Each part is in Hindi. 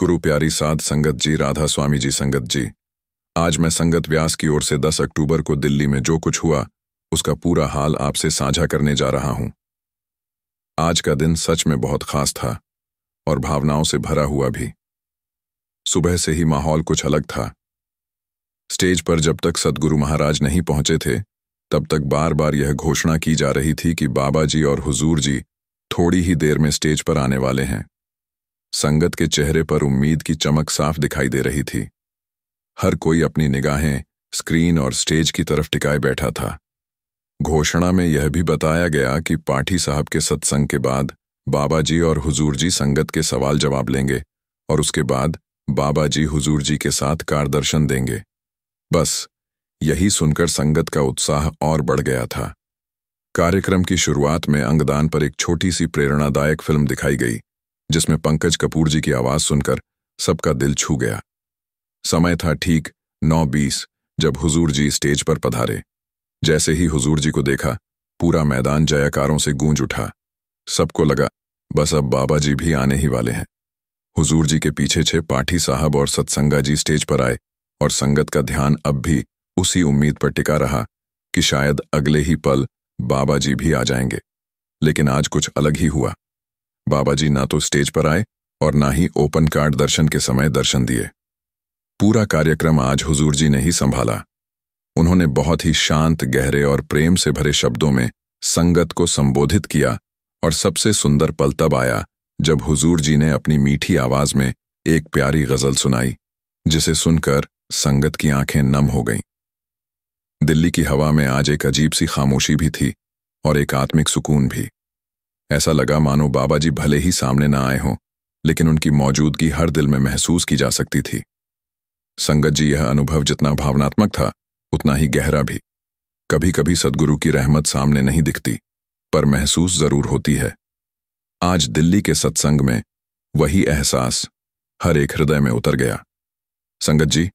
गुरु प्यारी साध संगत जी, राधा स्वामी जी संगत जी। आज मैं संगत व्यास की ओर से 10 अक्टूबर को दिल्ली में जो कुछ हुआ उसका पूरा हाल आपसे साझा करने जा रहा हूं। आज का दिन सच में बहुत खास था और भावनाओं से भरा हुआ भी। सुबह से ही माहौल कुछ अलग था। स्टेज पर जब तक सद्गुरु महाराज नहीं पहुंचे थे तब तक बार बार यह घोषणा की जा रही थी कि बाबा जी और हुजूर जी थोड़ी ही देर में स्टेज पर आने वाले हैं। संगत के चेहरे पर उम्मीद की चमक साफ दिखाई दे रही थी। हर कोई अपनी निगाहें स्क्रीन और स्टेज की तरफ टिकाए बैठा था। घोषणा में यह भी बताया गया कि पाठी साहब के सत्संग के बाद बाबा जी और हुजूर जी संगत के सवाल जवाब लेंगे और उसके बाद बाबा जी हुजूर जी के साथ कार दर्शन देंगे। बस यही सुनकर संगत का उत्साह और बढ़ गया था। कार्यक्रम की शुरुआत में अंगदान पर एक छोटी सी प्रेरणादायक फिल्म दिखाई गई जिसमें पंकज कपूर जी की आवाज सुनकर सबका दिल छू गया। समय था ठीक 9:20 जब हुजूर जी स्टेज पर पधारे। जैसे ही हुजूर जी को देखा पूरा मैदान जयकारों से गूंज उठा। सबको लगा बस अब बाबा जी भी आने ही वाले हैं। हुजूर जी के पीछे छे पाठी साहब और सत्संगा जी स्टेज पर आए और संगत का ध्यान अब भी उसी उम्मीद पर टिका रहा कि शायद अगले ही पल बाबा जी भी आ जाएंगे। लेकिन आज कुछ अलग ही हुआ। बाबा जी ना तो स्टेज पर आए और ना ही ओपन कार्ड दर्शन के समय दर्शन दिए। पूरा कार्यक्रम आज हुजूर जी ने ही संभाला। उन्होंने बहुत ही शांत, गहरे और प्रेम से भरे शब्दों में संगत को संबोधित किया और सबसे सुंदर पल तब आया जब हुजूर जी ने अपनी मीठी आवाज में एक प्यारी गजल सुनाई जिसे सुनकर संगत की आंखें नम हो गईं। दिल्ली की हवा में आज एक अजीब सी खामोशी भी थी और एक आत्मिक सुकून भी। ऐसा लगा मानो बाबा जी भले ही सामने ना आए हों लेकिन उनकी मौजूदगी हर दिल में महसूस की जा सकती थी। संगत जी, यह अनुभव जितना भावनात्मक था उतना ही गहरा भी। कभी कभी सद्गुरु की रहमत सामने नहीं दिखती पर महसूस जरूर होती है। आज दिल्ली के सत्संग में वही एहसास हर एक हृदय में उतर गया। संगत जी,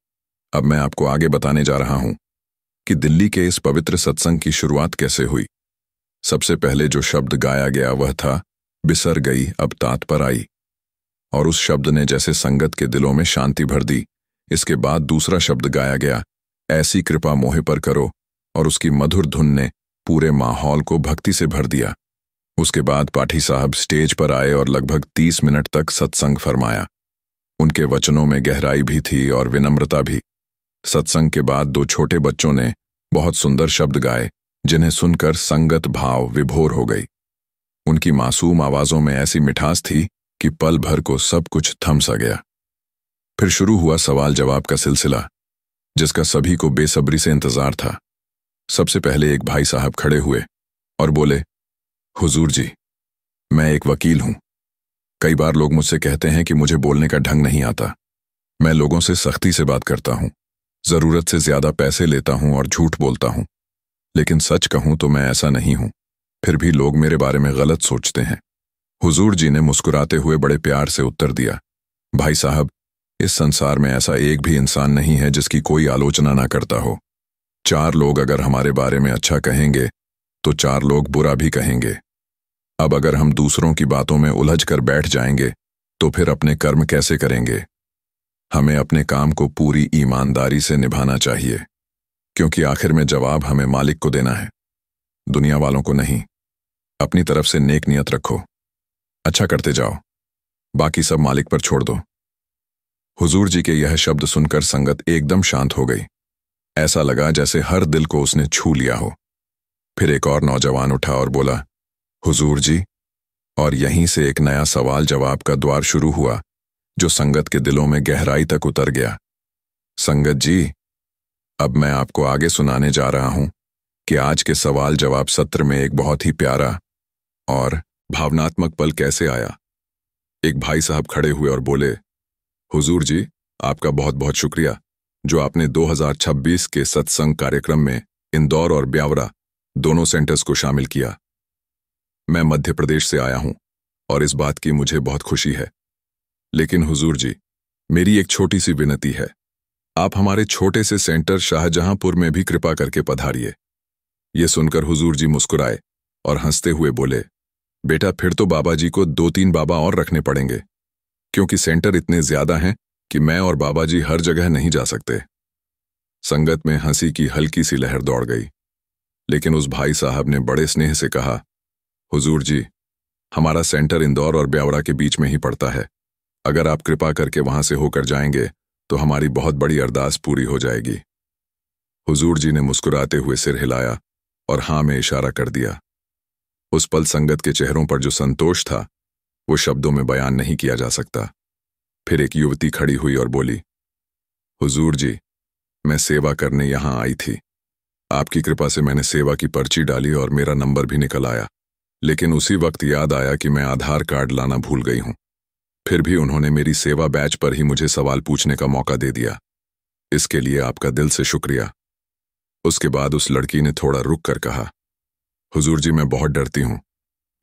अब मैं आपको आगे बताने जा रहा हूं कि दिल्ली के इस पवित्र सत्संग की शुरुआत कैसे हुई। सबसे पहले जो शब्द गाया गया वह था, बिसर गई अब तात पर आई, और उस शब्द ने जैसे संगत के दिलों में शांति भर दी। इसके बाद दूसरा शब्द गाया गया, ऐसी कृपा मोहे पर करो, और उसकी मधुर धुन ने पूरे माहौल को भक्ति से भर दिया। उसके बाद पाठी साहब स्टेज पर आए और लगभग 30 मिनट तक सत्संग फरमाया। उनके वचनों में गहराई भी थी और विनम्रता भी। सत्संग के बाद 2 छोटे बच्चों ने बहुत सुंदर शब्द गाए जिन्हें सुनकर संगत भाव विभोर हो गई। उनकी मासूम आवाजों में ऐसी मिठास थी कि पल भर को सब कुछ थम सा गया। फिर शुरू हुआ सवाल जवाब का सिलसिला जिसका सभी को बेसब्री से इंतजार था। सबसे पहले एक भाई साहब खड़े हुए और बोले, हुजूर जी, मैं एक वकील हूं। कई बार लोग मुझसे कहते हैं कि मुझे बोलने का ढंग नहीं आता। मैं लोगों से सख्ती से बात करता हूं, जरूरत से ज्यादा पैसे लेता हूं और झूठ बोलता हूं। लेकिन सच कहूं तो मैं ऐसा नहीं हूं। फिर भी लोग मेरे बारे में गलत सोचते हैं। हुजूर जी ने मुस्कुराते हुए बड़े प्यार से उत्तर दिया, भाई साहब, इस संसार में ऐसा एक भी इंसान नहीं है जिसकी कोई आलोचना ना करता हो। 4 लोग अगर हमारे बारे में अच्छा कहेंगे तो 4 लोग बुरा भी कहेंगे। अब अगर हम दूसरों की बातों में उलझ कर बैठ जाएंगे तो फिर अपने कर्म कैसे करेंगे। हमें अपने काम को पूरी ईमानदारी से निभाना चाहिए क्योंकि आखिर में जवाब हमें मालिक को देना है, दुनिया वालों को नहीं। अपनी तरफ से नेक नियत रखो, अच्छा करते जाओ, बाकी सब मालिक पर छोड़ दो। हुजूर जी के यह शब्द सुनकर संगत एकदम शांत हो गई। ऐसा लगा जैसे हर दिल को उसने छू लिया हो। फिर एक और नौजवान उठा और बोला, हुजूर जी, और यहीं से एक नया सवाल जवाब का द्वार शुरू हुआ जो संगत के दिलों में गहराई तक उतर गया। संगत जी, अब मैं आपको आगे सुनाने जा रहा हूं कि आज के सवाल जवाब सत्र में एक बहुत ही प्यारा और भावनात्मक पल कैसे आया। एक भाई साहब खड़े हुए और बोले, हुजूर जी, आपका बहुत बहुत शुक्रिया जो आपने 2026 के सत्संग कार्यक्रम में इंदौर और ब्यावरा दोनों सेंटर्स को शामिल किया। मैं मध्य प्रदेश से आया हूं और इस बात की मुझे बहुत खुशी है। लेकिन हुजूर जी, मेरी एक छोटी सी विनती है, आप हमारे छोटे से सेंटर शाहजहांपुर में भी कृपा करके पधारिए। ये सुनकर हुजूर जी मुस्कुराए और हंसते हुए बोले, बेटा, फिर तो बाबा जी को 2-3 बाबा और रखने पड़ेंगे क्योंकि सेंटर इतने ज्यादा हैं कि मैं और बाबा जी हर जगह नहीं जा सकते। संगत में हंसी की हल्की सी लहर दौड़ गई, लेकिन उस भाई साहब ने बड़े स्नेह से कहा, हुजूर जी, हमारा सेंटर इंदौर और ब्यावरा के बीच में ही पड़ता है। अगर आप कृपा करके वहां से होकर जाएंगे तो हमारी बहुत बड़ी अरदास पूरी हो जाएगी। हुजूर जी ने मुस्कुराते हुए सिर हिलाया और हाँ में इशारा कर दिया। उस पल संगत के चेहरों पर जो संतोष था वो शब्दों में बयान नहीं किया जा सकता। फिर एक युवती खड़ी हुई और बोली, हुजूर जी, मैं सेवा करने यहां आई थी। आपकी कृपा से मैंने सेवा की पर्ची डाली और मेरा नंबर भी निकल आया, लेकिन उसी वक्त याद आया कि मैं आधार कार्ड लाना भूल गई हूं। फिर भी उन्होंने मेरी सेवा बैच पर ही मुझे सवाल पूछने का मौका दे दिया। इसके लिए आपका दिल से शुक्रिया। उसके बाद उस लड़की ने थोड़ा रुक कर कहा, हुजूर जी, मैं बहुत डरती हूं।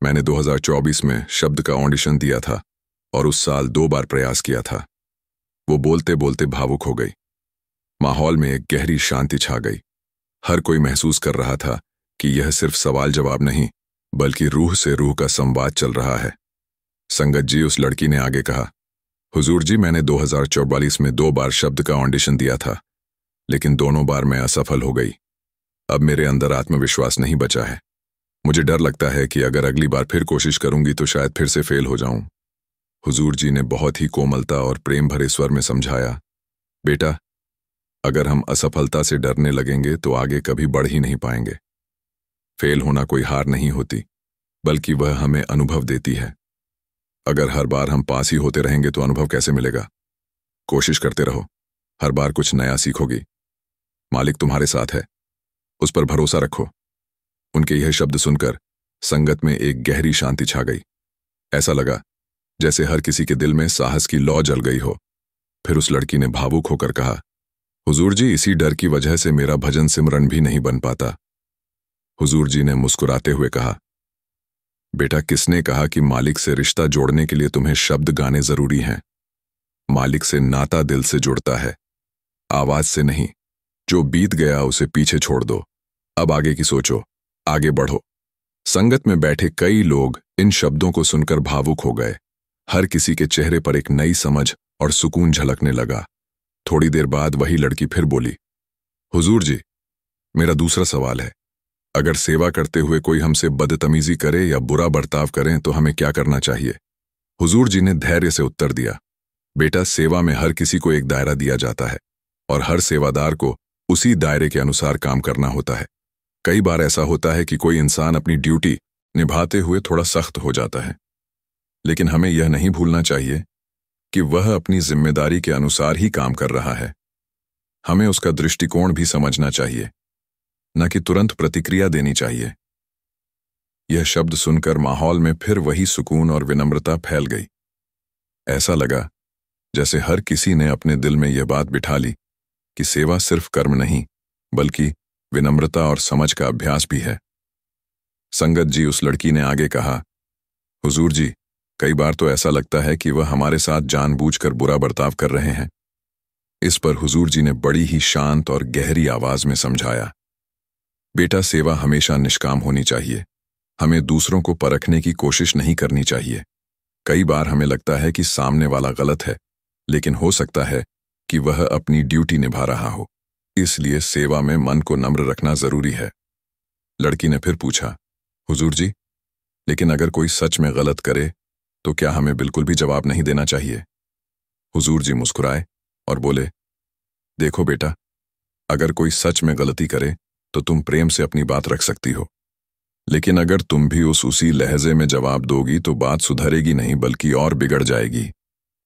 मैंने 2024 में शब्द का ऑडिशन दिया था और उस साल 2 बार प्रयास किया था। वो बोलते बोलते भावुक हो गई। माहौल में एक गहरी शांति छा गई। हर कोई महसूस कर रहा था कि यह सिर्फ सवाल जवाब नहीं, बल्कि रूह से रूह का संवाद चल रहा है। संगत जी, उस लड़की ने आगे कहा, हुजूर जी, मैंने 2044 में 2 बार शब्द का ऑडिशन दिया था, लेकिन दोनों बार मैं असफल हो गई। अब मेरे अंदर आत्मविश्वास नहीं बचा है। मुझे डर लगता है कि अगर अगली बार फिर कोशिश करूंगी तो शायद फिर से फेल हो जाऊं। हुजूर जी ने बहुत ही कोमलता और प्रेम भरे स्वर में समझाया, बेटा, अगर हम असफलता से डरने लगेंगे तो आगे कभी बढ़ ही नहीं पाएंगे। फेल होना कोई हार नहीं होती, बल्कि वह हमें अनुभव देती है। अगर हर बार हम पास ही होते रहेंगे तो अनुभव कैसे मिलेगा? कोशिश करते रहो, हर बार कुछ नया सीखोगी। मालिक तुम्हारे साथ है, उस पर भरोसा रखो। उनके यह शब्द सुनकर संगत में एक गहरी शांति छा गई। ऐसा लगा जैसे हर किसी के दिल में साहस की लौ जल गई हो। फिर उस लड़की ने भावुक होकर कहा, हुजूर जी, इसी डर की वजह से मेरा भजन सिमरन भी नहीं बन पाता। हुजूर जी ने मुस्कुराते हुए कहा, बेटा, किसने कहा कि मालिक से रिश्ता जोड़ने के लिए तुम्हें शब्द गाने जरूरी हैं? मालिक से नाता दिल से जुड़ता है, आवाज से नहीं। जो बीत गया उसे पीछे छोड़ दो, अब आगे की सोचो, आगे बढ़ो। संगत में बैठे कई लोग इन शब्दों को सुनकर भावुक हो गए। हर किसी के चेहरे पर एक नई समझ और सुकून झलकने लगा। थोड़ी देर बाद वही लड़की फिर बोली, हुजूर जी, मेरा दूसरा सवाल है। अगर सेवा करते हुए कोई हमसे बदतमीजी करे या बुरा बर्ताव करें तो हमें क्या करना चाहिए? हुजूर जी ने धैर्य से उत्तर दिया, बेटा, सेवा में हर किसी को एक दायरा दिया जाता है और हर सेवादार को उसी दायरे के अनुसार काम करना होता है। कई बार ऐसा होता है कि कोई इंसान अपनी ड्यूटी निभाते हुए थोड़ा सख्त हो जाता है, लेकिन हमें यह नहीं भूलना चाहिए कि वह अपनी जिम्मेदारी के अनुसार ही काम कर रहा है। हमें उसका दृष्टिकोण भी समझना चाहिए, न कि तुरंत प्रतिक्रिया देनी चाहिए। यह शब्द सुनकर माहौल में फिर वही सुकून और विनम्रता फैल गई। ऐसा लगा जैसे हर किसी ने अपने दिल में यह बात बिठा ली कि सेवा सिर्फ कर्म नहीं, बल्कि विनम्रता और समझ का अभ्यास भी है। संगत जी, उस लड़की ने आगे कहा, हुजूर जी, कई बार तो ऐसा लगता है कि वह हमारे साथ जानबूझकर बुरा बर्ताव कर रहे हैं। इस पर हुजूर जी ने बड़ी ही शांत और गहरी आवाज में समझाया, बेटा, सेवा हमेशा निष्काम होनी चाहिए। हमें दूसरों को परखने की कोशिश नहीं करनी चाहिए। कई बार हमें लगता है कि सामने वाला गलत है, लेकिन हो सकता है कि वह अपनी ड्यूटी निभा रहा हो। इसलिए सेवा में मन को नम्र रखना जरूरी है। लड़की ने फिर पूछा, हुजूर जी, लेकिन अगर कोई सच में गलत करे तो क्या हमें बिल्कुल भी जवाब नहीं देना चाहिए? हुजूर जी मुस्कुराए और बोले, देखो बेटा, अगर कोई सच में गलती करे तो तुम प्रेम से अपनी बात रख सकती हो, लेकिन अगर तुम भी उसी लहजे में जवाब दोगी तो बात सुधरेगी नहीं, बल्कि और बिगड़ जाएगी।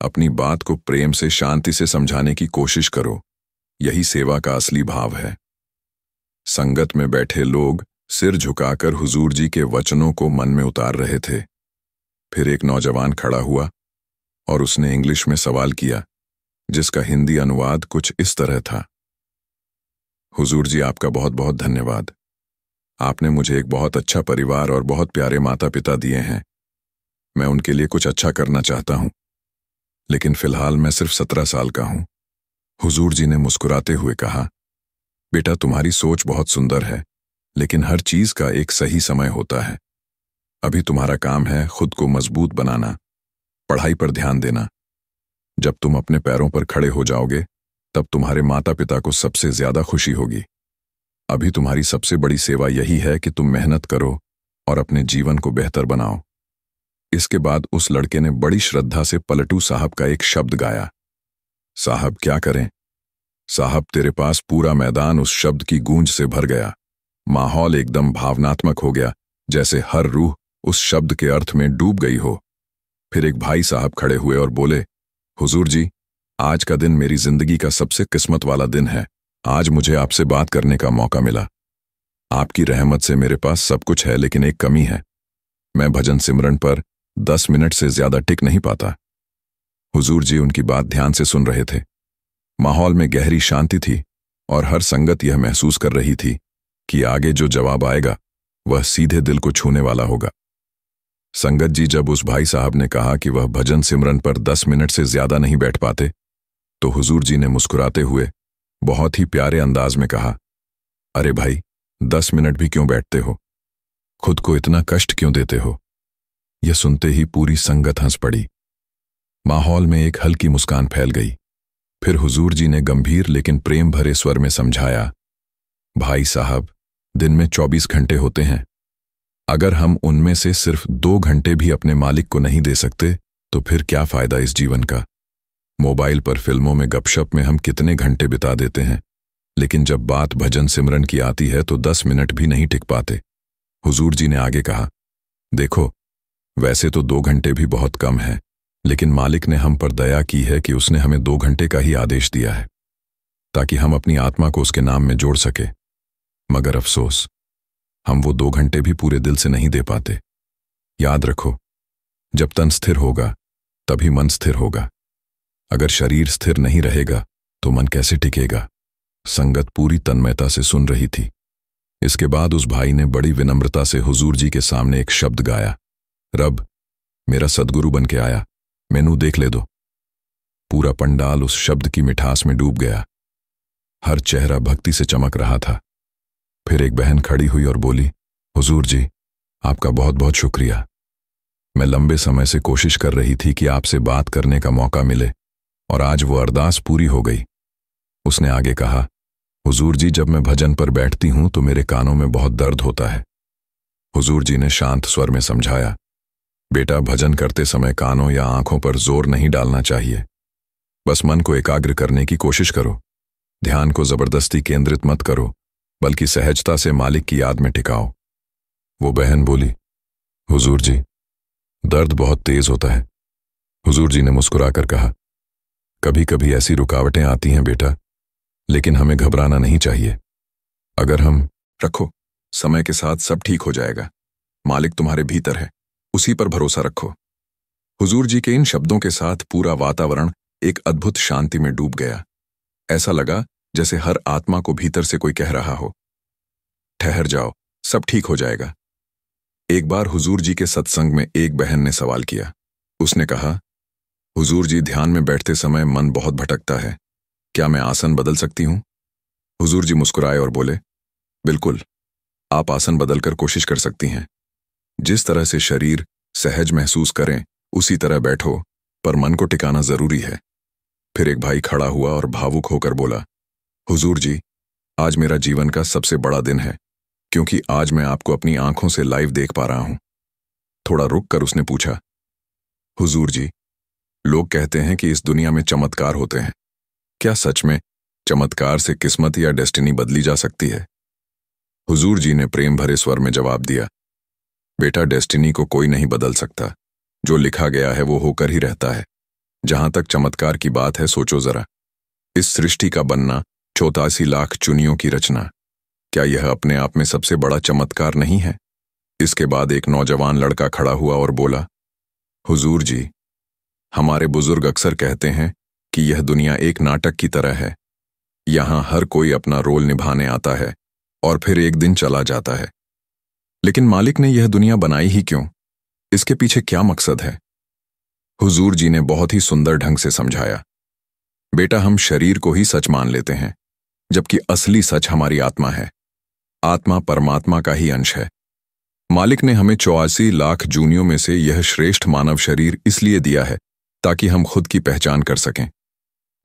अपनी बात को प्रेम से, शांति से समझाने की कोशिश करो। यही सेवा का असली भाव है। संगत में बैठे लोग सिर झुकाकर हुजूर जी के वचनों को मन में उतार रहे थे। फिर एक नौजवान खड़ा हुआ और उसने इंग्लिश में सवाल किया, जिसका हिंदी अनुवाद कुछ इस तरह था, हुजूर जी, आपका बहुत बहुत धन्यवाद। आपने मुझे एक बहुत अच्छा परिवार और बहुत प्यारे माता पिता दिए हैं। मैं उनके लिए कुछ अच्छा करना चाहता हूं, लेकिन फिलहाल मैं सिर्फ 17 साल का हूं। हुजूर जी ने मुस्कुराते हुए कहा, बेटा, तुम्हारी सोच बहुत सुंदर है, लेकिन हर चीज का एक सही समय होता है। अभी तुम्हारा काम है खुद को मजबूत बनाना, पढ़ाई पर ध्यान देना जब तुम अपने पैरों पर खड़े हो जाओगे तब तुम्हारे माता पिता को सबसे ज्यादा खुशी होगी। अभी तुम्हारी सबसे बड़ी सेवा यही है कि तुम मेहनत करो और अपने जीवन को बेहतर बनाओ। इसके बाद उस लड़के ने बड़ी श्रद्धा से पलटू साहब का एक शब्द गाया। साहब क्या करें? साहब तेरे पास पूरा मैदान उस शब्द की गूंज से भर गया। माहौल एकदम भावनात्मक हो गया, जैसे हर रूह उस शब्द के अर्थ में डूब गई हो। फिर एक भाई साहब खड़े हुए और बोले, हुजूर जी, आज का दिन मेरी जिंदगी का सबसे किस्मत वाला दिन है। आज मुझे आपसे बात करने का मौका मिला। आपकी रहमत से मेरे पास सब कुछ है, लेकिन एक कमी है। मैं भजन सिमरन पर 10 मिनट से ज्यादा टिक नहीं पाता। हुजूर जी उनकी बात ध्यान से सुन रहे थे। माहौल में गहरी शांति थी और हर संगत यह महसूस कर रही थी कि आगे जो जवाब आएगा वह सीधे दिल को छूने वाला होगा। संगत जी, जब उस भाई साहब ने कहा कि वह भजन सिमरन पर 10 मिनट से ज्यादा नहीं बैठ पाते, तो हुजूर जी ने मुस्कुराते हुए बहुत ही प्यारे अंदाज में कहा, अरे भाई, 10 मिनट भी क्यों बैठते हो? खुद को इतना कष्ट क्यों देते हो? यह सुनते ही पूरी संगत हंस पड़ी। माहौल में एक हल्की मुस्कान फैल गई। फिर हुजूर जी ने गंभीर लेकिन प्रेम भरे स्वर में समझाया, भाई साहब, दिन में 24 घंटे होते हैं। अगर हम उनमें से सिर्फ 2 घंटे भी अपने मालिक को नहीं दे सकते तो फिर क्या फायदा इस जीवन का? मोबाइल पर फिल्मों में गपशप में हम कितने घंटे बिता देते हैं, लेकिन जब बात भजन सिमरन की आती है तो 10 मिनट भी नहीं टिक पाते। हुजूर जी ने आगे कहा, देखो, वैसे तो 2 घंटे भी बहुत कम है, लेकिन मालिक ने हम पर दया की है कि उसने हमें 2 घंटे का ही आदेश दिया है, ताकि हम अपनी आत्मा को उसके नाम में जोड़ सके। मगर अफसोस, हम वो 2 घंटे भी पूरे दिल से नहीं दे पाते। याद रखो, जब तन स्थिर होगा तभी मन स्थिर होगा। अगर शरीर स्थिर नहीं रहेगा तो मन कैसे टिकेगा? संगत पूरी तन्मयता से सुन रही थी। इसके बाद उस भाई ने बड़ी विनम्रता से हुजूर जी के सामने एक शब्द गाया, रब मेरा सदगुरु बन के आया, मेनू देख ले दो। पूरा पंडाल उस शब्द की मिठास में डूब गया। हर चेहरा भक्ति से चमक रहा था। फिर एक बहन खड़ी हुई और बोली, हुजूर जी, आपका बहुत बहुत शुक्रिया। मैं लंबे समय से कोशिश कर रही थी कि आपसे बात करने का मौका मिले और आज वो अरदास पूरी हो गई। उसने आगे कहा, हुजूर जी, जब मैं भजन पर बैठती हूं तो मेरे कानों में बहुत दर्द होता है। हुजूर जी ने शांत स्वर में समझाया, बेटा, भजन करते समय कानों या आंखों पर जोर नहीं डालना चाहिए। बस मन को एकाग्र करने की कोशिश करो। ध्यान को जबरदस्ती केंद्रित मत करो, बल्कि सहजता से मालिक की याद में टिकाओ। वो बहन बोली, हुजूर जी, दर्द बहुत तेज होता है। हुजूर जी ने मुस्कुराकर कहा, कभी कभी ऐसी रुकावटें आती हैं बेटा, लेकिन हमें घबराना नहीं चाहिए। अगर हम रखो, समय के साथ सब ठीक हो जाएगा। मालिक तुम्हारे भीतर है, उसी पर भरोसा रखो। हुजूर जी के इन शब्दों के साथ पूरा वातावरण एक अद्भुत शांति में डूब गया। ऐसा लगा जैसे हर आत्मा को भीतर से कोई कह रहा हो, ठहर जाओ, सब ठीक हो जाएगा। एक बार हुजूर जी के सत्संग में एक बहन ने सवाल किया। उसने कहा, हुजूर जी, ध्यान में बैठते समय मन बहुत भटकता है, क्या मैं आसन बदल सकती हूं? हुजूर जी मुस्कुराए और बोले, बिल्कुल, आप आसन बदलकर कोशिश कर सकती हैं। जिस तरह से शरीर सहज महसूस करें उसी तरह बैठो, पर मन को टिकाना जरूरी है। फिर एक भाई खड़ा हुआ और भावुक होकर बोला, हुजूर जी, आज मेरा जीवन का सबसे बड़ा दिन है, क्योंकि आज मैं आपको अपनी आंखों से लाइव देख पा रहा हूं। थोड़ा रुक कर उसने पूछा, हुजूर जी, लोग कहते हैं कि इस दुनिया में चमत्कार होते हैं। क्या सच में चमत्कार से किस्मत या डेस्टिनी बदली जा सकती है? हुजूर जी ने प्रेम भरे स्वर में जवाब दिया, बेटा, डेस्टिनी को कोई नहीं बदल सकता। जो लिखा गया है वो होकर ही रहता है। जहां तक चमत्कार की बात है, सोचो जरा, इस सृष्टि का बनना, 84 लाख चुनियों की रचना, क्या यह अपने आप में सबसे बड़ा चमत्कार नहीं है? इसके बाद एक नौजवान लड़का खड़ा हुआ और बोला, हुजूर जी, हमारे बुजुर्ग अक्सर कहते हैं कि यह दुनिया एक नाटक की तरह है। यहां हर कोई अपना रोल निभाने आता है और फिर एक दिन चला जाता है। लेकिन मालिक ने यह दुनिया बनाई ही क्यों? इसके पीछे क्या मकसद है? हुजूर जी ने बहुत ही सुंदर ढंग से समझाया, बेटा, हम शरीर को ही सच मान लेते हैं, जबकि असली सच हमारी आत्मा है। आत्मा परमात्मा का ही अंश है। मालिक ने हमें 84 लाख जूनियों में से यह श्रेष्ठ मानव शरीर इसलिए दिया है ताकि हम खुद की पहचान कर सकें।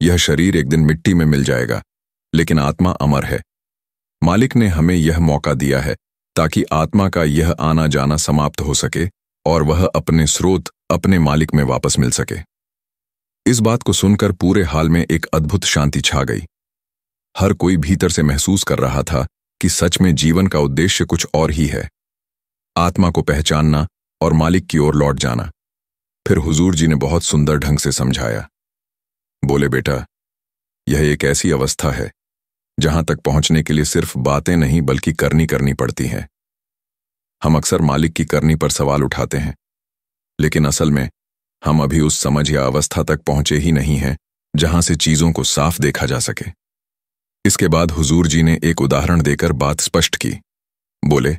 यह शरीर एक दिन मिट्टी में मिल जाएगा, लेकिन आत्मा अमर है। मालिक ने हमें यह मौका दिया है ताकि आत्मा का यह आना जाना समाप्त हो सके और वह अपने स्रोत, अपने मालिक में वापस मिल सके। इस बात को सुनकर पूरे हाल में एक अद्भुत शांति छा गई। हर कोई भीतर से महसूस कर रहा था कि सच में जीवन का उद्देश्य कुछ और ही है, आत्मा को पहचानना और मालिक की ओर लौट जाना। फिर हुजूर जी ने बहुत सुंदर ढंग से समझाया। बोले, बेटा, यह एक ऐसी अवस्था है जहां तक पहुंचने के लिए सिर्फ बातें नहीं बल्कि करनी पड़ती हैं। हम अक्सर मालिक की करनी पर सवाल उठाते हैं, लेकिन असल में हम अभी उस समझ या अवस्था तक पहुंचे ही नहीं हैं जहां से चीजों को साफ देखा जा सके। इसके बाद हुजूर जी ने एक उदाहरण देकर बात स्पष्ट की। बोले,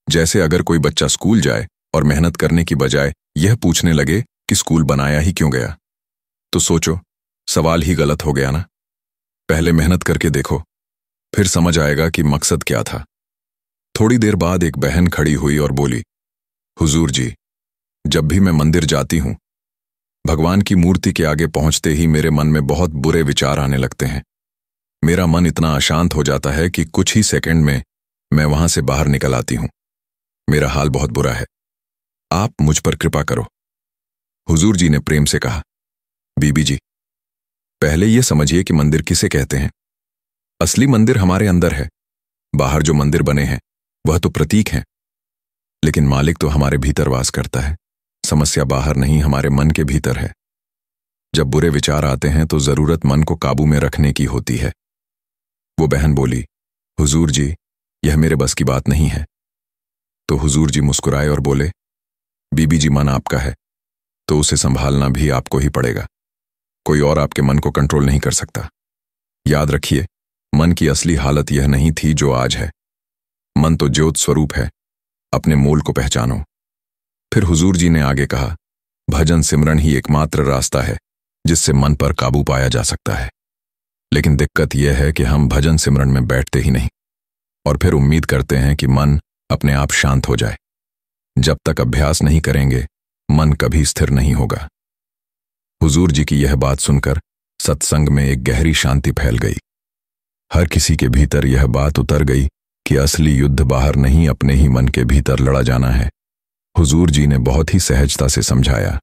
जैसे अगर कोई बच्चा स्कूल जाए और मेहनत करने की बजाय यह पूछने लगे कि स्कूल बनाया ही क्यों गया, तो सोचो, सवाल ही गलत हो गया ना। पहले मेहनत करके देखो, फिर समझ आएगा कि मकसद क्या था। थोड़ी देर बाद एक बहन खड़ी हुई और बोली, हुजूर जी, जब भी मैं मंदिर जाती हूं, भगवान की मूर्ति के आगे पहुंचते ही मेरे मन में बहुत बुरे विचार आने लगते हैं। मेरा मन इतना अशांत हो जाता है कि कुछ ही सेकंड में मैं वहां से बाहर निकल आती हूं। मेरा हाल बहुत बुरा है, आप मुझ पर कृपा करो। हुजूर जी ने प्रेम से कहा, बीबी जी, पहले यह समझिए कि मंदिर किसे कहते हैं। असली मंदिर हमारे अंदर है। बाहर जो मंदिर बने हैं वह तो प्रतीक हैं, लेकिन मालिक तो हमारे भीतर वास करता है। समस्या बाहर नहीं, हमारे मन के भीतर है। जब बुरे विचार आते हैं तो जरूरत मन को काबू में रखने की होती है। वो बहन बोली, हुजूर जी, यह मेरे बस की बात नहीं है। तो हुजूर जी मुस्कुराए और बोले, बीबी जी, मन आपका है तो उसे संभालना भी आपको ही पड़ेगा। कोई और आपके मन को कंट्रोल नहीं कर सकता। याद रखिए, मन की असली हालत यह नहीं थी जो आज है। मन तो ज्योत स्वरूप है। अपने मूल को पहचानो। फिर हुजूर जी ने आगे कहा, भजन सिमरन ही एकमात्र रास्ता है जिससे मन पर काबू पाया जा सकता है। लेकिन दिक्कत यह है कि हम भजन सिमरन में बैठते ही नहीं और फिर उम्मीद करते हैं कि मन अपने आप शांत हो जाए। जब तक अभ्यास नहीं करेंगे, मन कभी स्थिर नहीं होगा। हुजूर जी की यह बात सुनकर सत्संग में एक गहरी शांति फैल गई। हर किसी के भीतर यह बात उतर गई कि असली युद्ध बाहर नहीं, अपने ही मन के भीतर लड़ा जाना है। हुजूर जी ने बहुत ही सहजता से समझाया,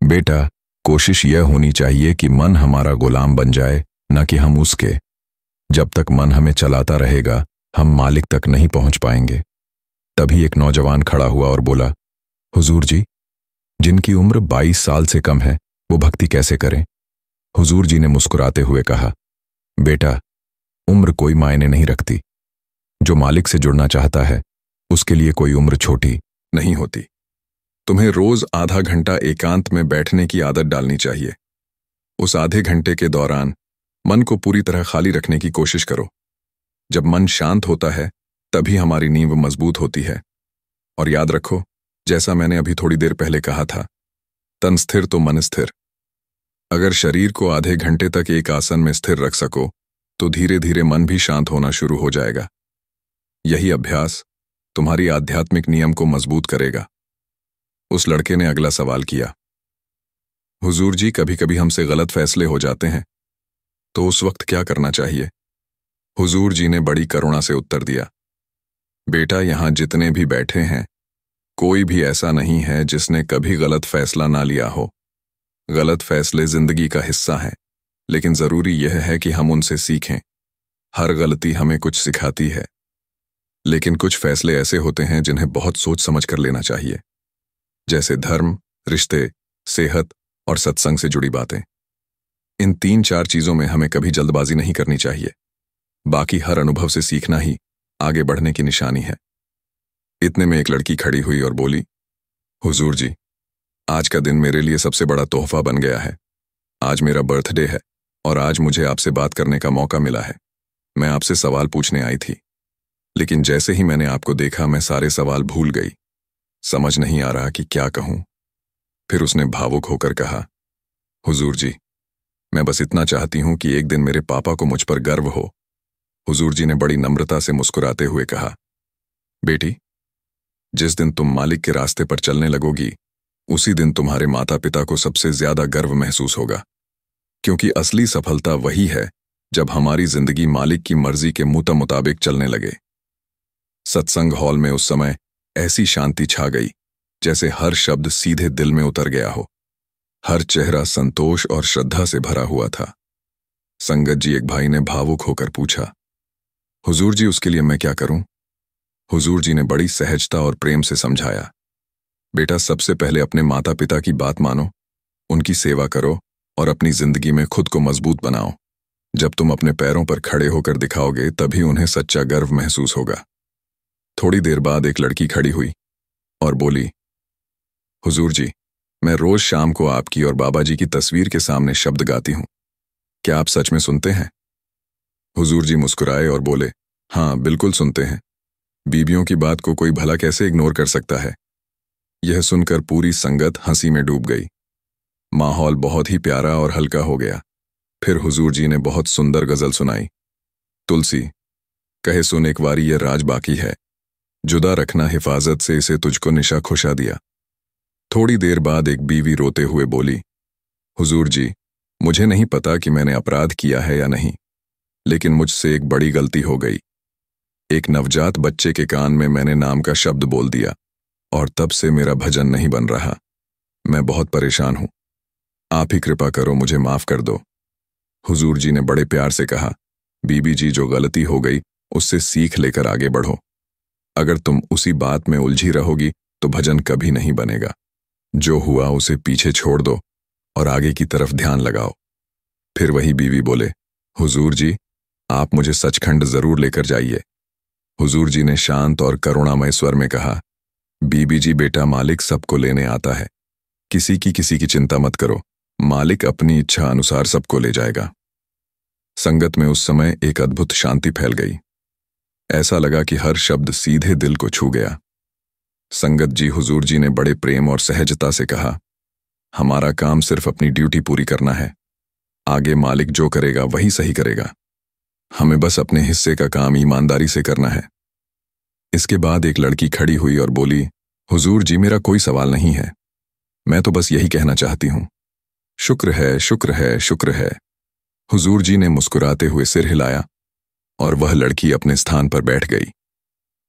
बेटा, कोशिश यह होनी चाहिए कि मन हमारा गुलाम बन जाए, न कि हम उसके। जब तक मन हमें चलाता रहेगा, हम मालिक तक नहीं पहुंच पाएंगे। तभी एक नौजवान खड़ा हुआ और बोला, हुजूर जी, जिनकी उम्र 22 साल से कम है वो भक्ति कैसे करें? हुजूर जी ने मुस्कुराते हुए कहा, बेटा, उम्र कोई मायने नहीं रखती। जो मालिक से जुड़ना चाहता है उसके लिए कोई उम्र छोटी नहीं होती। तुम्हें रोज आधा घंटा एकांत में बैठने की आदत डालनी चाहिए। उस आधे घंटे के दौरान मन को पूरी तरह खाली रखने की कोशिश करो। जब मन शांत होता है तभी हमारी नींव मजबूत होती है। और याद रखो, जैसा मैंने अभी थोड़ी देर पहले कहा था, तन स्थिर तो मन स्थिर। अगर शरीर को आधे घंटे तक एक आसन में स्थिर रख सको तो धीरे धीरे मन भी शांत होना शुरू हो जाएगा। यही अभ्यास तुम्हारी आध्यात्मिक नियम को मजबूत करेगा। उस लड़के ने अगला सवाल किया, हुजूर जी, कभी कभी हमसे गलत फैसले हो जाते हैं, तो उस वक्त क्या करना चाहिए? हुजूर जी ने बड़ी करुणा से उत्तर दिया, बेटा, यहां जितने भी बैठे हैं, कोई भी ऐसा नहीं है जिसने कभी गलत फैसला ना लिया हो। गलत फैसले जिंदगी का हिस्सा हैं, लेकिन जरूरी यह है कि हम उनसे सीखें। हर गलती हमें कुछ सिखाती है, लेकिन कुछ फैसले ऐसे होते हैं जिन्हें बहुत सोच समझ कर लेना चाहिए, जैसे धर्म, रिश्ते, सेहत और सत्संग से जुड़ी बातें। इन 3-4 चीजों में हमें कभी जल्दबाजी नहीं करनी चाहिए। बाकी हर अनुभव से सीखना ही आगे बढ़ने की निशानी है। इतने में एक लड़की खड़ी हुई और बोली, हुजूर जी, आज का दिन मेरे लिए सबसे बड़ा तोहफा बन गया है। आज मेरा बर्थडे है और आज मुझे आपसे बात करने का मौका मिला है। मैं आपसे सवाल पूछने आई थी, लेकिन जैसे ही मैंने आपको देखा मैं सारे सवाल भूल गई। समझ नहीं आ रहा कि क्या कहूं। फिर उसने भावुक होकर कहा, हुजूर जी, मैं बस इतना चाहती हूं कि एक दिन मेरे पापा को मुझ पर गर्व हो। हुजूर जी ने बड़ी नम्रता से मुस्कुराते हुए कहा, बेटी, जिस दिन तुम मालिक के रास्ते पर चलने लगोगी उसी दिन तुम्हारे माता पिता को सबसे ज्यादा गर्व महसूस होगा, क्योंकि असली सफलता वही है जब हमारी जिंदगी मालिक की मर्जी के मुताबिक चलने लगे। सत्संग हॉल में उस समय ऐसी शांति छा गई जैसे हर शब्द सीधे दिल में उतर गया हो। हर चेहरा संतोष और श्रद्धा से भरा हुआ था। संगत जी, एक भाई ने भावुक होकर पूछा, हुजूर जी, उसके लिए मैं क्या करूं? हुजूर जी ने बड़ी सहजता और प्रेम से समझाया, बेटा, सबसे पहले अपने माता पिता की बात मानो, उनकी सेवा करो और अपनी जिंदगी में खुद को मजबूत बनाओ। जब तुम अपने पैरों पर खड़े होकर दिखाओगे तभी उन्हें सच्चा गर्व महसूस होगा। थोड़ी देर बाद एक लड़की खड़ी हुई और बोली, हुजूर जी, मैं रोज शाम को आपकी और बाबा जी की तस्वीर के सामने शब्द गाती हूं। क्या आप सच में सुनते हैं? हुजूर जी मुस्कुराए और बोले, हाँ, बिल्कुल सुनते हैं। बीबियों की बात को कोई भला कैसे इग्नोर कर सकता है? यह सुनकर पूरी संगत हंसी में डूब गई। माहौल बहुत ही प्यारा और हल्का हो गया। फिर हुजूर जी ने बहुत सुंदर गजल सुनाई। तुलसी कहे, सुन एक बारी यह राज बाकी है, जुदा रखना हिफाजत से इसे तुझको निशा खुशा दिया। थोड़ी देर बाद एक बीवी रोते हुए बोली, हुजूर जी, मुझे नहीं पता कि मैंने अपराध किया है या नहीं, लेकिन मुझसे एक बड़ी गलती हो गई। एक नवजात बच्चे के कान में मैंने नाम का शब्द बोल दिया और तब से मेरा भजन नहीं बन रहा। मैं बहुत परेशान हूं। आप ही कृपा करो, मुझे माफ कर दो। हुजूर जी ने बड़े प्यार से कहा, बीबी जी, जो गलती हो गई उससे सीख लेकर आगे बढ़ो। अगर तुम उसी बात में उलझी रहोगी तो भजन कभी नहीं बनेगा। जो हुआ उसे पीछे छोड़ दो और आगे की तरफ ध्यान लगाओ। फिर वही बीवी बोले, हुजूर जी, आप मुझे सचखंड जरूर लेकर जाइए। हुजूर जी ने शांत और करुणामय स्वर में कहा, बीबी जी, बेटा, मालिक सबको लेने आता है। किसी की चिंता मत करो, मालिक अपनी इच्छा अनुसार सबको ले जाएगा। संगत में उस समय एक अद्भुत शांति फैल गई। ऐसा लगा कि हर शब्द सीधे दिल को छू गया। संगत जी, हुजूर जी ने बड़े प्रेम और सहजता से कहा, हमारा काम सिर्फ अपनी ड्यूटी पूरी करना है। आगे मालिक जो करेगा वही सही करेगा। हमें बस अपने हिस्से का काम ईमानदारी से करना है। इसके बाद एक लड़की खड़ी हुई और बोली, हुजूर जी, मेरा कोई सवाल नहीं है। मैं तो बस यही कहना चाहती हूं, शुक्र है, शुक्र है, शुक्र है। हुजूर जी ने मुस्कुराते हुए सिर हिलाया और वह लड़की अपने स्थान पर बैठ गई।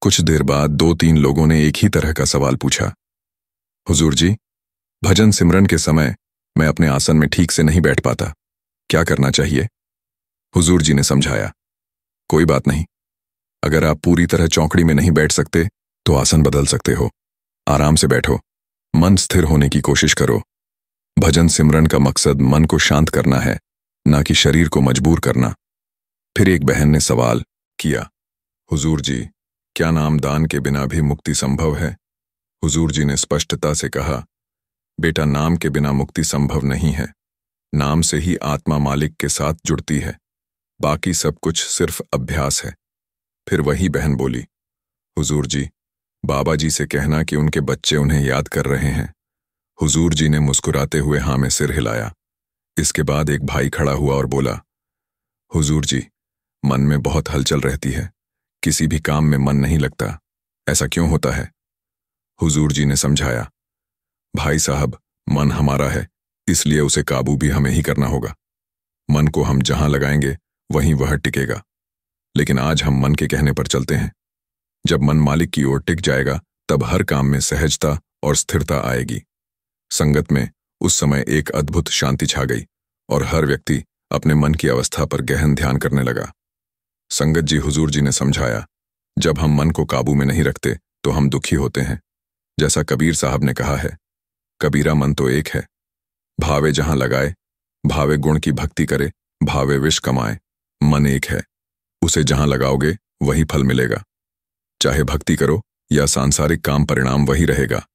कुछ देर बाद 2-3 लोगों ने एक ही तरह का सवाल पूछा, हुजूर जी, भजन सिमरन के समय मैं अपने आसन में ठीक से नहीं बैठ पाता, क्या करना चाहिए? हुजूर जी ने समझाया, कोई बात नहीं, अगर आप पूरी तरह चौकड़ी में नहीं बैठ सकते तो आसन बदल सकते हो। आराम से बैठो, मन स्थिर होने की कोशिश करो। भजन सिमरन का मकसद मन को शांत करना है, ना कि शरीर को मजबूर करना। फिर एक बहन ने सवाल किया, हुजूर जी, क्या नाम दान के बिना भी मुक्ति संभव है? हुजूर जी ने स्पष्टता से कहा, बेटा, नाम के बिना मुक्ति संभव नहीं है। नाम से ही आत्मा मालिक के साथ जुड़ती है, बाकी सब कुछ सिर्फ अभ्यास है। फिर वही बहन बोली, हुजूर जी, बाबा जी से कहना कि उनके बच्चे उन्हें याद कर रहे हैं। हुजूर जी ने मुस्कुराते हुए हाँ में सिर हिलाया। इसके बाद एक भाई खड़ा हुआ और बोला, हुजूर जी, मन में बहुत हलचल रहती है, किसी भी काम में मन नहीं लगता, ऐसा क्यों होता है? हुजूर जी ने समझाया, भाई साहब, मन हमारा है, इसलिए उसे काबू भी हमें ही करना होगा। मन को हम जहां लगाएंगे वहीं वह टिकेगा। लेकिन आज हम मन के कहने पर चलते हैं। जब मन मालिक की ओर टिक जाएगा तब हर काम में सहजता और स्थिरता आएगी। संगत में उस समय एक अद्भुत शांति छा गई और हर व्यक्ति अपने मन की अवस्था पर गहन ध्यान करने लगा। संगत जी, हुजूर जी ने समझाया, जब हम मन को काबू में नहीं रखते तो हम दुखी होते हैं। जैसा कबीर साहब ने कहा है, कबीरा मन तो एक है, भावे जहां लगाए, भावे गुण की भक्ति करे, भावे विष कमाए। मन एक है, उसे जहां लगाओगे वही फल मिलेगा। चाहे भक्ति करो या सांसारिक काम, परिणाम वही रहेगा।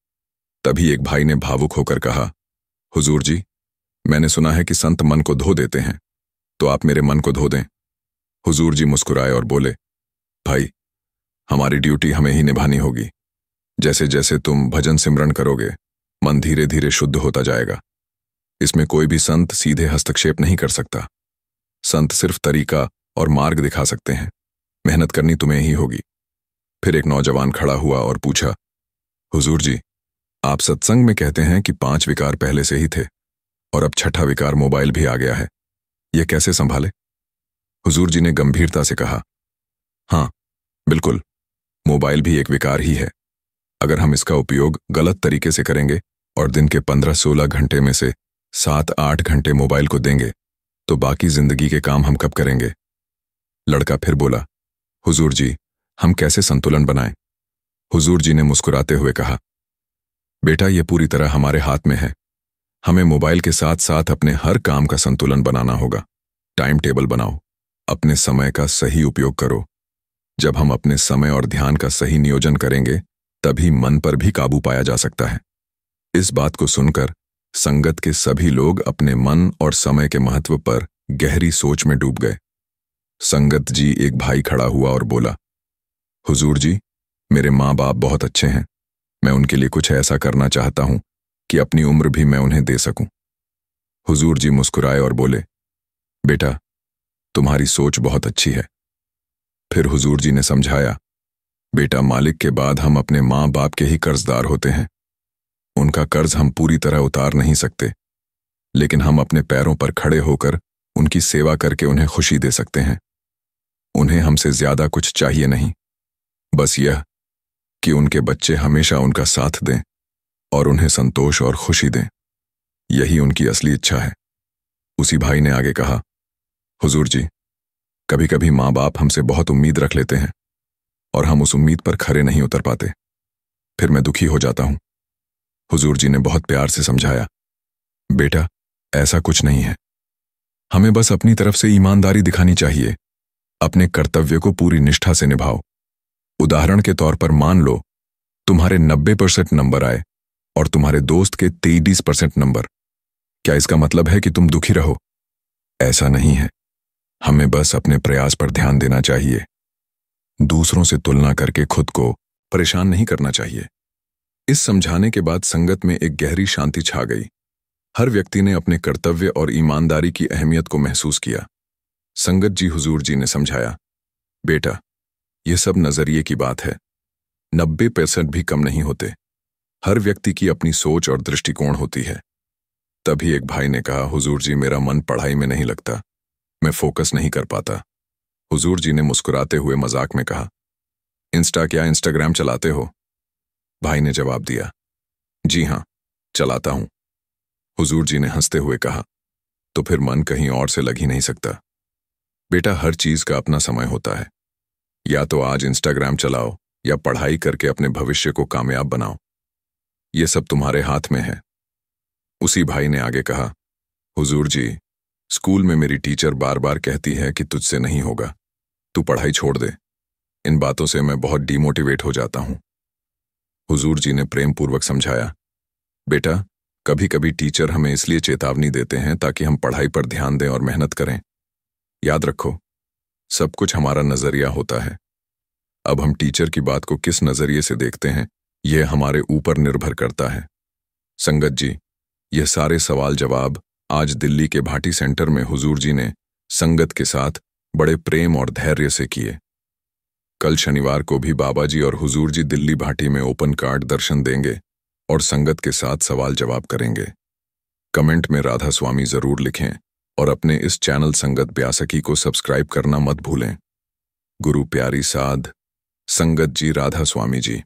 तभी एक भाई ने भावुक होकर कहा, हुजूर जी, मैंने सुना है कि संत मन को धो देते हैं, तो आप मेरे मन को धो दें। हुजूर जी मुस्कुराए और बोले, भाई, हमारी ड्यूटी हमें ही निभानी होगी। जैसे जैसे तुम भजन सिमरन करोगे, मन धीरे धीरे शुद्ध होता जाएगा। इसमें कोई भी संत सीधे हस्तक्षेप नहीं कर सकता। संत सिर्फ तरीका और मार्ग दिखा सकते हैं, मेहनत करनी तुम्हें ही होगी। फिर एक नौजवान खड़ा हुआ और पूछा, हुजूर जी, आप सत्संग में कहते हैं कि 5 विकार पहले से ही थे और अब छठा विकार मोबाइल भी आ गया है। यह कैसे संभाले? हुजूर जी ने गंभीरता से कहा, हाँ, बिल्कुल, मोबाइल भी एक विकार ही है। अगर हम इसका उपयोग गलत तरीके से करेंगे और दिन के 15-16 घंटे में से 7-8 घंटे मोबाइल को देंगे, तो बाकी जिंदगी के काम हम कब करेंगे? लड़का फिर बोला, हुजूर जी, हम कैसे संतुलन बनाएं? हुजूर जी ने मुस्कुराते हुए कहा, बेटा, यह पूरी तरह हमारे हाथ में है। हमें मोबाइल के साथ साथ अपने हर काम का संतुलन बनाना होगा। टाइम टेबल बनाओ, अपने समय का सही उपयोग करो। जब हम अपने समय और ध्यान का सही नियोजन करेंगे, तभी मन पर भी काबू पाया जा सकता है। इस बात को सुनकर संगत के सभी लोग अपने मन और समय के महत्व पर गहरी सोच में डूब गए। संगत जी एक भाई खड़ा हुआ और बोला, हुजूर जी, मेरे माँ बाप बहुत अच्छे हैं। मैं उनके लिए कुछ ऐसा करना चाहता हूं कि अपनी उम्र भी मैं उन्हें दे सकूं। हुजूर जी मुस्कुराए और बोले, बेटा, तुम्हारी सोच बहुत अच्छी है। फिर हुजूर जी ने समझाया, बेटा, मालिक के बाद हम अपने माँ बाप के ही कर्जदार होते हैं। उनका कर्ज हम पूरी तरह उतार नहीं सकते, लेकिन हम अपने पैरों पर खड़े होकर उनकी सेवा करके उन्हें खुशी दे सकते हैं। उन्हें हमसे ज्यादा कुछ चाहिए नहीं, बस यह कि उनके बच्चे हमेशा उनका साथ दें और उन्हें संतोष और खुशी दें। यही उनकी असली इच्छा है। उसी भाई ने आगे कहा, हुजूर जी, कभी कभी माँ बाप हमसे बहुत उम्मीद रख लेते हैं और हम उस उम्मीद पर खरे नहीं उतर पाते। फिर मैं दुखी हो जाता हूं। हुजूर जी ने बहुत प्यार से समझाया, बेटा, ऐसा कुछ नहीं है। हमें बस अपनी तरफ से ईमानदारी दिखानी चाहिए। अपने कर्तव्य को पूरी निष्ठा से निभाओ। उदाहरण के तौर पर मान लो तुम्हारे 90% नंबर आए और तुम्हारे दोस्त के 33% नंबर। क्या इसका मतलब है कि तुम दुखी रहो? ऐसा नहीं है। हमें बस अपने प्रयास पर ध्यान देना चाहिए। दूसरों से तुलना करके खुद को परेशान नहीं करना चाहिए। इस समझाने के बाद संगत में एक गहरी शांति छा गई। हर व्यक्ति ने अपने कर्तव्य और ईमानदारी की अहमियत को महसूस किया। संगत जी हुजूर जी ने समझाया, बेटा, यह सब नजरिए की बात है। 90% भी कम नहीं होते। हर व्यक्ति की अपनी सोच और दृष्टिकोण होती है। तभी एक भाई ने कहा, हुजूर जी, मेरा मन पढ़ाई में नहीं लगता। मैं फोकस नहीं कर पाता। हुजूर जी ने मुस्कुराते हुए मजाक में कहा, इंस्टाग्राम चलाते हो? भाई ने जवाब दिया, जी हां, चलाता हूं। हुजूर जी ने हंसते हुए कहा, तो फिर मन कहीं और से लग ही नहीं सकता। बेटा, हर चीज का अपना समय होता है। या तो आज इंस्टाग्राम चलाओ या पढ़ाई करके अपने भविष्य को कामयाब बनाओ। ये सब तुम्हारे हाथ में है। उसी भाई ने आगे कहा, हुजूर जी, स्कूल में मेरी टीचर बार बार कहती है कि तुझसे नहीं होगा, तू पढ़ाई छोड़ दे। इन बातों से मैं बहुत डिमोटिवेट हो जाता हूं। हुजूर जी ने प्रेम पूर्वक समझाया, बेटा, कभी कभी टीचर हमें इसलिए चेतावनी देते हैं ताकि हम पढ़ाई पर ध्यान दें और मेहनत करें। याद रखो, सब कुछ हमारा नजरिया होता है। अब हम टीचर की बात को किस नजरिए से देखते हैं, यह हमारे ऊपर निर्भर करता है। संगत जी, यह सारे सवाल जवाब आज दिल्ली के भाटी सेंटर में हुजूर जी ने संगत के साथ बड़े प्रेम और धैर्य से किए। कल शनिवार को भी बाबा जी और हुजूर जी दिल्ली भाटी में ओपन कार्ड दर्शन देंगे और संगत के साथ सवाल जवाब करेंगे। कमेंट में राधा स्वामी जरूर लिखें और अपने इस चैनल संगत ब्यासकी को सब्सक्राइब करना मत भूलें। गुरु प्यारी साध, संगत जी, राधा स्वामी जी।